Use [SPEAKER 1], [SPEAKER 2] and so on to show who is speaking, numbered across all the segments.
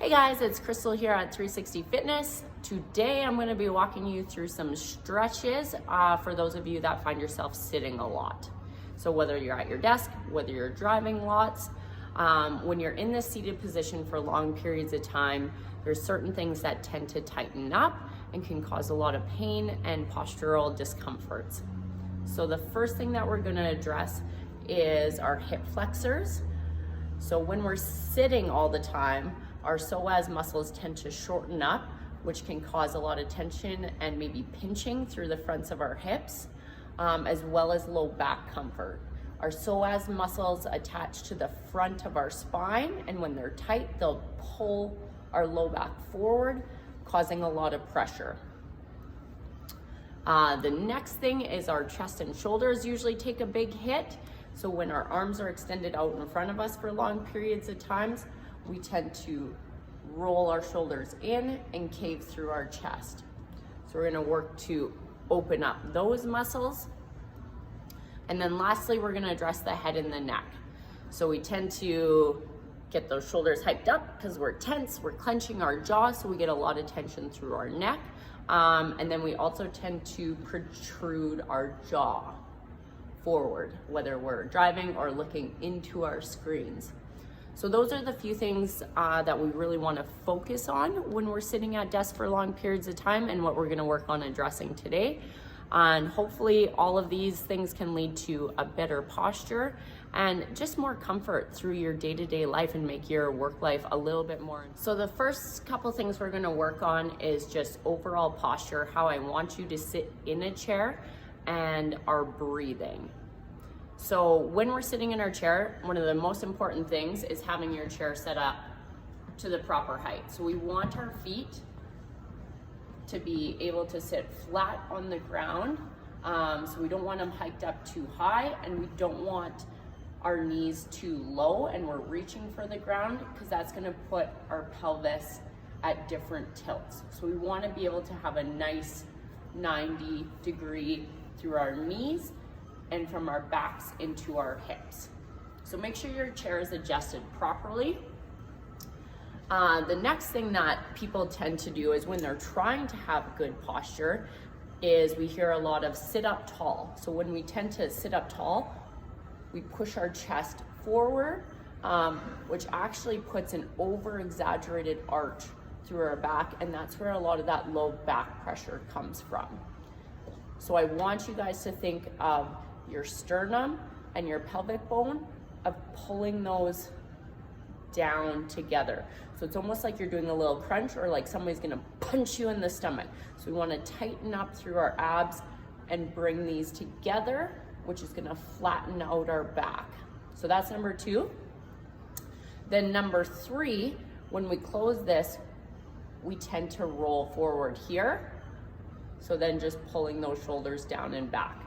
[SPEAKER 1] Hey guys, it's Crystal here at 360 Fitness. Today I'm going to be walking you through some stretches for those of you that find yourself sitting a lot. So whether you're at your desk, whether you're driving lots, when you're in this seated position for long periods of time, there's certain things that tend to tighten up and can cause a lot of pain and postural discomforts. So the first thing that we're going to address is our hip flexors. So when we're sitting all the time, our psoas muscles tend to shorten up, which can cause a lot of tension and maybe pinching through the fronts of our hips, as well as low back comfort. Our psoas muscles attach to the front of our spine, and when they're tight, they'll pull our low back forward, causing a lot of pressure. The next thing is our chest and shoulders usually take a big hit. So when our arms are extended out in front of us for long periods of times, we tend to roll our shoulders in and cave through our chest. So we're going to work to open up those muscles. And then lastly, we're going to address the head and the neck. So we tend to get those shoulders hyped up because we're tense, we're clenching our jaw, so we get a lot of tension through our neck. And then we also tend to protrude our jaw forward, whether we're driving or looking into our screens. So those are the few things that we really want to focus on when we're sitting at desks for long periods of time, and what we're going to work on addressing today. And hopefully all of these things can lead to a better posture and just more comfort through your day-to-day life and make your work life a little bit more. So the first couple things we're going to work on is just overall posture, how I want you to sit in a chair, and our breathing. So when we're sitting in our chair, one of the most important things is having your chair set up to the proper height. So we want our feet to be able to sit flat on the ground. So we don't want them hiked up too high, and we don't want our knees too low and we're reaching for the ground, because that's going to put our pelvis at different tilts. So we want to be able to have a nice 90-degree through our knees and from our backs into our hips. So make sure your chair is adjusted properly. The next thing that people tend to do is when they're trying to have good posture is we hear a lot of sit up tall. So when we tend to sit up tall, we push our chest forward, which actually puts an over-exaggerated arch through our back, and that's where a lot of that low back pressure comes from. So I want you guys to think of your sternum and your pelvic bone, of pulling those down together. So it's almost like you're doing a little crunch, or like somebody's gonna punch you in the stomach. So we wanna tighten up through our abs and bring these together, which is gonna flatten out our back. So that's number 2. Then number 3, when we close this, we tend to roll forward here. So then just pulling those shoulders down and back.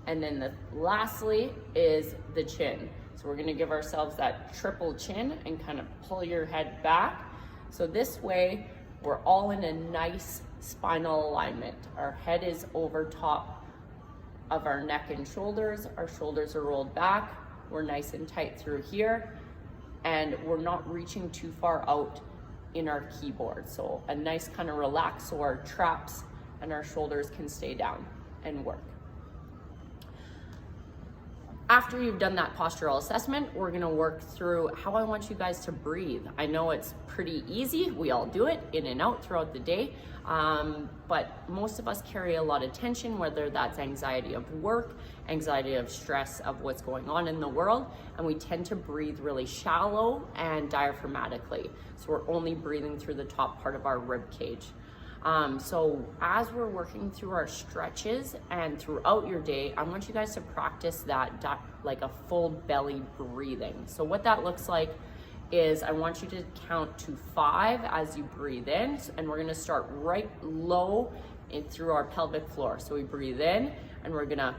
[SPEAKER 1] And then lastly is the chin. So we're gonna give ourselves that triple chin and kind of pull your head back. So this way, we're all in a nice spinal alignment. Our head is over top of our neck and shoulders. Our shoulders are rolled back. We're nice and tight through here. And we're not reaching too far out in our keyboard. So a nice kind of relax, so our traps and our shoulders can stay down and work. After you've done that postural assessment, we're gonna work through how I want you guys to breathe. I know it's pretty easy, we all do it in and out throughout the day, but most of us carry a lot of tension, whether that's anxiety of work, anxiety of stress of what's going on in the world, and we tend to breathe really shallow and diaphragmatically. So we're only breathing through the top part of our rib cage. So as we're working through our stretches and throughout your day, I want you guys to practice that like a full belly breathing. So what that looks like is I want you to count to 5 as you breathe in, and we're gonna start right low through our pelvic floor. So we breathe in and we're gonna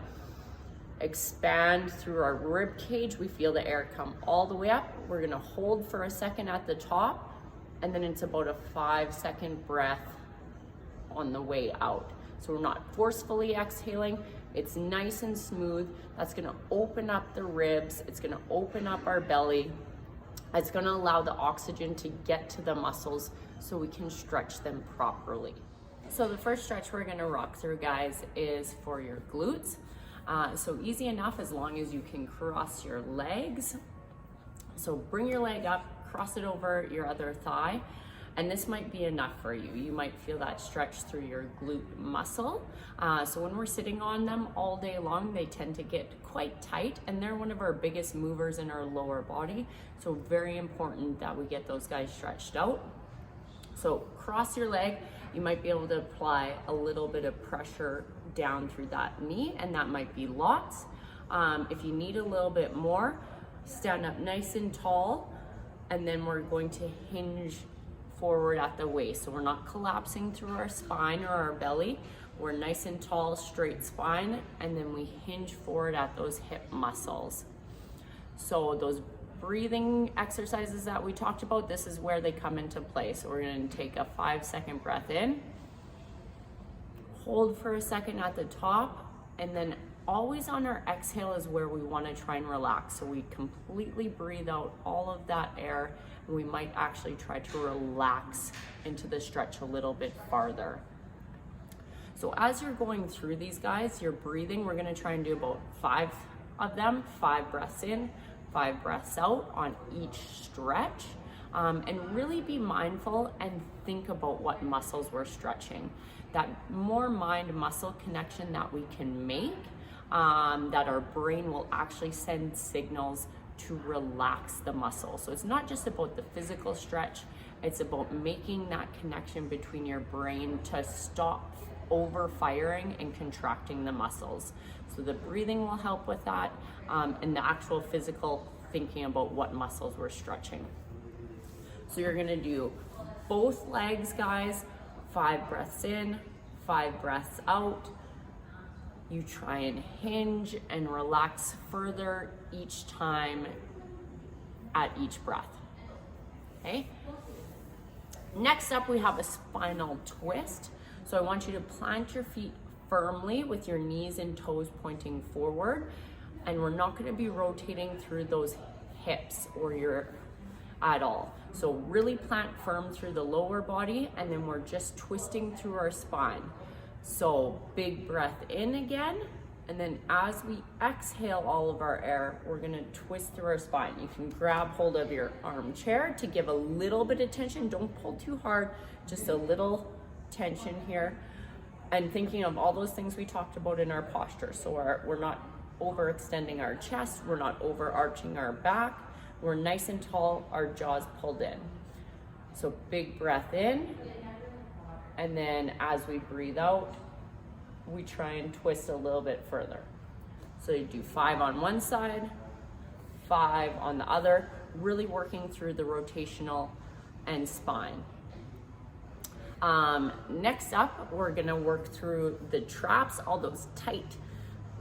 [SPEAKER 1] expand through our rib cage. We feel the air come all the way up. We're gonna hold for a second at the top, and then it's about a 5-second breath on the way out. So we're not forcefully exhaling, it's nice and smooth. That's gonna open up the ribs, it's gonna open up our belly, It's going to allow the oxygen to get to the muscles so we can stretch them properly. So the first stretch we're going to rock through, guys, is for your glutes. So easy enough as long as you can cross your legs. So bring your leg up, cross it over your other thigh, and this might be enough for you. You might feel that stretch through your glute muscle. So when we're sitting on them all day long, they tend to get quite tight, and they're one of our biggest movers in our lower body. So very important that we get those guys stretched out. So cross your leg. You might be able to apply a little bit of pressure down through that knee, and that might be lots. If you need a little bit more, stand up nice and tall, and then we're going to hinge forward at the waist. So we're not collapsing through our spine or our belly. We're nice and tall, straight spine, and then we hinge forward at those hip muscles. So those breathing exercises that we talked about, this is where they come into play. So we're going to take a 5-second breath in, hold for a second at the top, and then always on our exhale is where we want to try and relax. So we completely breathe out all of that air, and we might actually try to relax into the stretch a little bit farther. So as you're going through these, guys, you're breathing. We're going to try and do about 5 of them, 5 breaths in, 5 breaths out on each stretch, and really be mindful and think about what muscles we're stretching. That more mind-muscle connection that we can make, that our brain will actually send signals to relax the muscle. So it's not just about the physical stretch, it's about making that connection between your brain to stop over-firing and contracting the muscles. So the breathing will help with that, and the actual physical thinking about what muscles we're stretching. So you're gonna do both legs, guys, 5 breaths in, 5 breaths out. You try and hinge and relax further each time at each breath, okay? Next up, we have a spinal twist. So I want you to plant your feet firmly with your knees and toes pointing forward, and we're not going to be rotating through those hips or your at all. So really plant firm through the lower body, and then we're just twisting through our spine. So big breath in again, and then as we exhale all of our air, we're going to twist through our spine. You can grab hold of your armchair to give a little bit of tension. Don't pull too hard, just a little tension here, and thinking of all those things we talked about in our posture. So we're not overextending our chest, we're not overarching our back, we're nice and tall, our jaws pulled in. So big breath in, and then as we breathe out, we try and twist a little bit further. So you do 5 on one side, 5 on the other, really working through the rotational and spine. Next up, we're gonna work through the traps, all those tight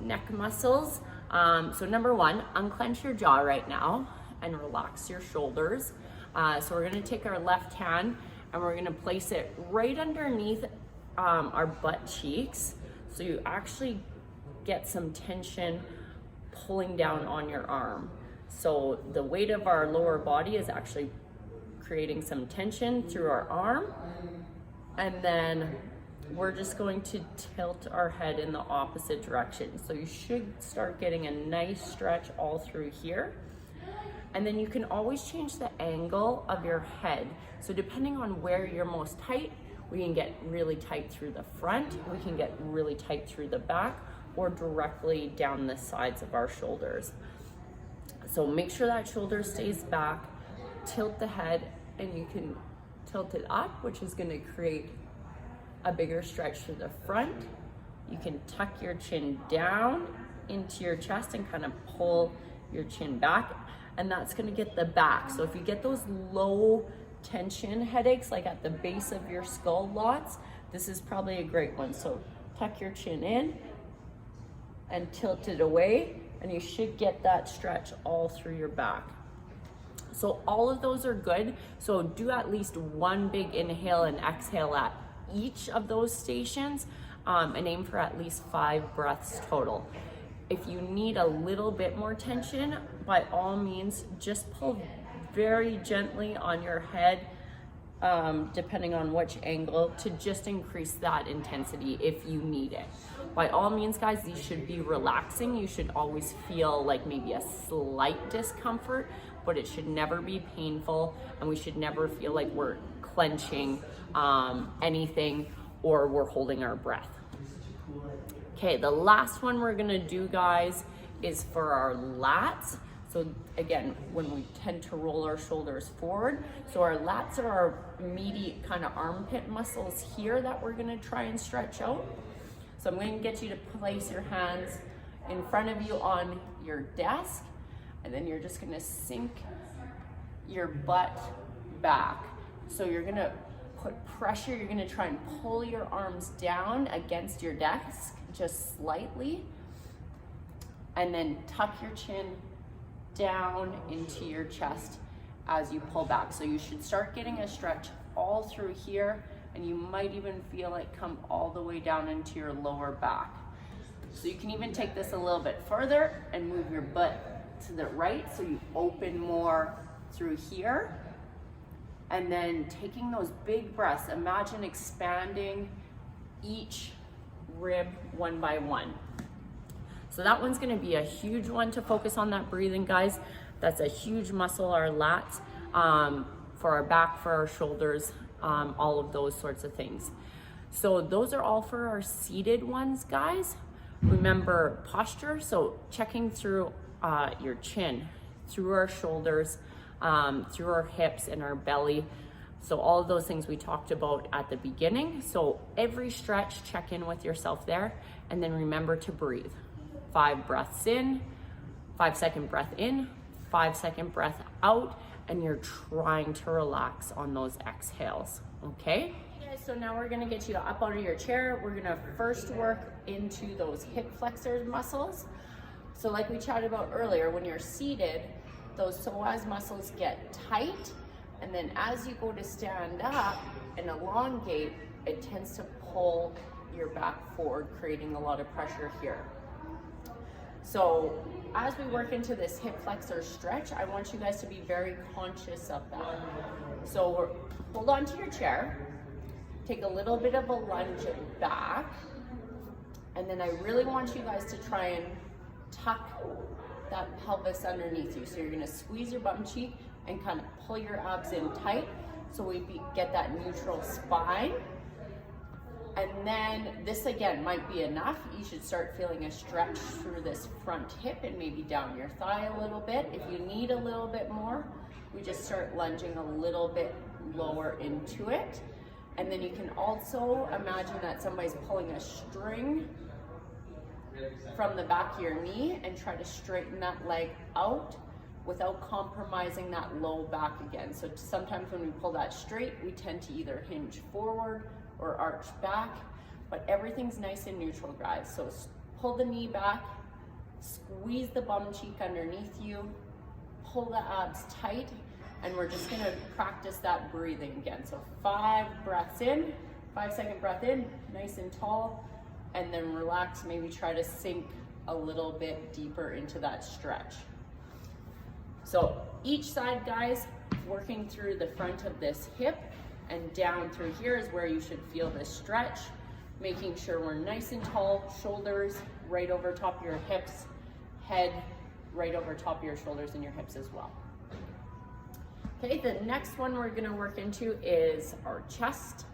[SPEAKER 1] neck muscles. So number 1, unclench your jaw right now and relax your shoulders. So we're gonna take our left hand and we're gonna place it right underneath our butt cheeks. So you actually get some tension pulling down on your arm. So the weight of our lower body is actually creating some tension through our arm. And then we're just going to tilt our head in the opposite direction. So you should start getting a nice stretch all through here. And then you can always change the angle of your head. So depending on where you're most tight, we can get really tight through the front, we can get really tight through the back, or directly down the sides of our shoulders. So make sure that shoulder stays back, tilt the head, and you can tilt it up, which is going to create a bigger stretch through the front. You can tuck your chin down into your chest and kind of pull your chin back, and that's going to get the back. So if you get those low tension headaches, like at the base of your skull lots, this is probably a great one. So tuck your chin in and tilt it away, and you should get that stretch all through your back. So all of those are good. So do at least one big inhale and exhale at each of those stations, and aim for at least 5 breaths total. If you need a little bit more tension, by all means, just pull very gently on your head, depending on which angle, to just increase that intensity if you need it. By all means, guys, these should be relaxing. You should always feel like maybe a slight discomfort, but it should never be painful, and we should never feel like we're clenching anything or we're holding our breath. Okay, the last one we're gonna do, guys, is for our lats. So again, when we tend to roll our shoulders forward, so our lats are our meaty kind of armpit muscles here that we're gonna try and stretch out. So I'm going to get you to place your hands in front of you on your desk, and then you're just going to sink your butt back. So you're going to put pressure, you're going to try and pull your arms down against your desk just slightly, and then tuck your chin down into your chest as you pull back. So you should start getting a stretch all through here, and you might even feel it come all the way down into your lower back. So you can even take this a little bit further and move your butt to the right so you open more through here. And then taking those big breaths, imagine expanding each rib one by one. So that one's gonna be a huge one to focus on that breathing, guys. That's a huge muscle, our lats, for our back, for our shoulders, all of those sorts of things. So those are all for our seated ones, guys. Remember posture, so checking through your chin, through our shoulders, through our hips and our belly. So all of those things we talked about at the beginning. So every stretch, check in with yourself there, and then remember to breathe. 5 breaths in, 5-second breath in, 5-second breath out, and you're trying to relax on those exhales, okay? So now we're gonna get you up out of your chair. We're gonna first work into those hip flexor muscles. So like we chatted about earlier, when you're seated, those psoas muscles get tight, and then as you go to stand up and elongate, it tends to pull your back forward, creating a lot of pressure here. So as we work into this hip flexor stretch, I want you guys to be very conscious of that. So hold on to your chair, take a little bit of a lunge back, and then I really want you guys to try and tuck that pelvis underneath you. So you're gonna squeeze your bum cheek and kind of pull your abs in tight so we get that neutral spine. And then this again might be enough. You should start feeling a stretch through this front hip and maybe down your thigh a little bit. If you need a little bit more, we just start lunging a little bit lower into it. And then you can also imagine that somebody's pulling a string from the back of your knee and try to straighten that leg out without compromising that low back again. So sometimes when we pull that straight, we tend to either hinge forward or arch back, but everything's nice and neutral, guys. So pull the knee back, squeeze the bum cheek underneath you, pull the abs tight, and we're just gonna practice that breathing again. So 5 breaths in, 5-second breath in, nice and tall, and then relax, maybe try to sink a little bit deeper into that stretch. So each side, guys, working through the front of this hip, and down through here is where you should feel this stretch, making sure we're nice and tall, shoulders right over top of your hips, head right over top of your shoulders and your hips as well. Okay, the next one we're gonna work into is our chest.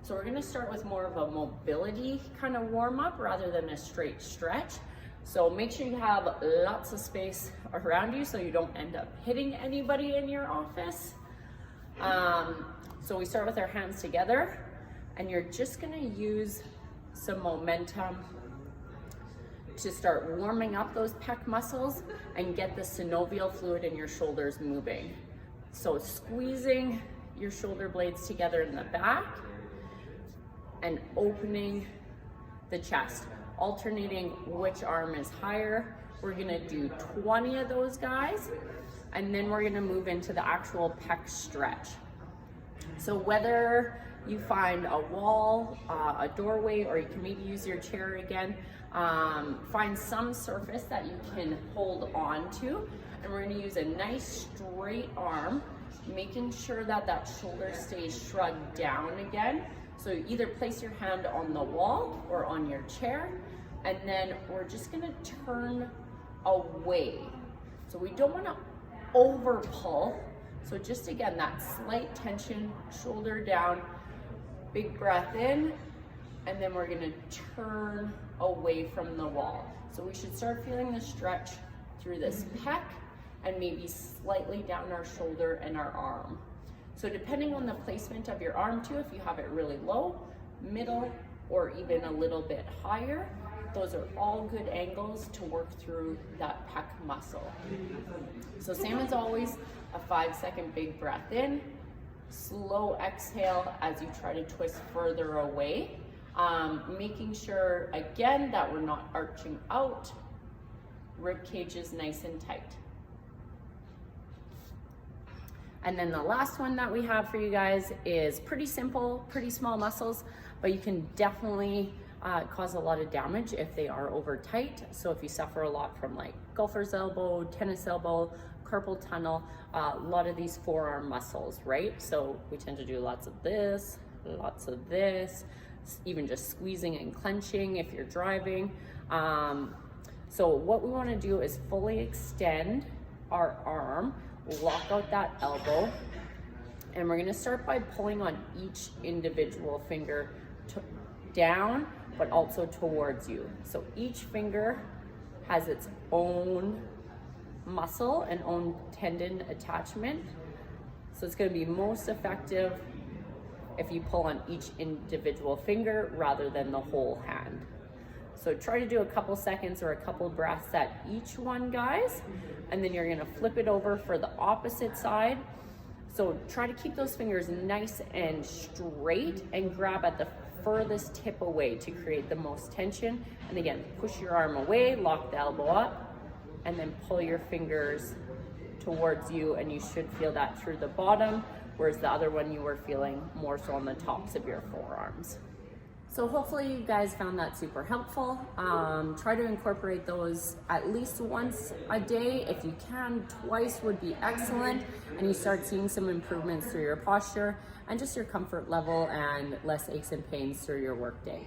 [SPEAKER 1] So we're gonna start with more of a mobility kind of warm up rather than a straight stretch. So make sure you have lots of space around you so you don't end up hitting anybody in your office. So we start with our hands together, and you're just gonna use some momentum to start warming up those pec muscles and get the synovial fluid in your shoulders moving. So squeezing your shoulder blades together in the back and opening the chest, alternating which arm is higher. We're gonna do 20 of those, guys, and then we're gonna move into the actual pec stretch. So whether you find a wall, a doorway, or you can maybe use your chair again, find some surface that you can hold on to, and we're gonna use a nice straight arm, making sure that that shoulder stays shrugged down again. So you either place your hand on the wall or on your chair, and then we're just gonna turn away. So we don't wanna over pull. So just again, that slight tension, shoulder down, big breath in, and then we're gonna turn away from the wall. So we should start feeling the stretch through this pec and maybe slightly down our shoulder and our arm. So depending on the placement of your arm too, if you have it really low, middle, or even a little bit higher, those are all good angles to work through that pec muscle. So same as always, a 5-second big breath in, slow exhale as you try to twist further away, making sure again that we're not arching out, rib cage is nice and tight. And then the last one that we have for you guys is pretty simple, pretty small muscles, but you can definitely cause a lot of damage if they are over tight. So if you suffer a lot from like golfer's elbow, tennis elbow, carpal tunnel, a lot of these forearm muscles, right? So we tend to do lots of this, even just squeezing and clenching if you're driving. So what we want to do is fully extend our arm, lock out that elbow, and we're going to start by pulling on each individual finger down, but also towards you. So each finger has its own muscle and own tendon attachment. So it's going to be most effective if you pull on each individual finger rather than the whole hand. So try to do a couple seconds or a couple breaths at each one, guys, and then you're gonna flip it over for the opposite side. So try to keep those fingers nice and straight and grab at the furthest tip away to create the most tension. And again, push your arm away, lock the elbow up, and then pull your fingers towards you, and you should feel that through the bottom, whereas the other one you were feeling more so on the tops of your forearms. So hopefully you guys found that super helpful. Try to incorporate those at least once a day. If you can, twice would be excellent, and you start seeing some improvements through your posture and just your comfort level and less aches and pains through your workday.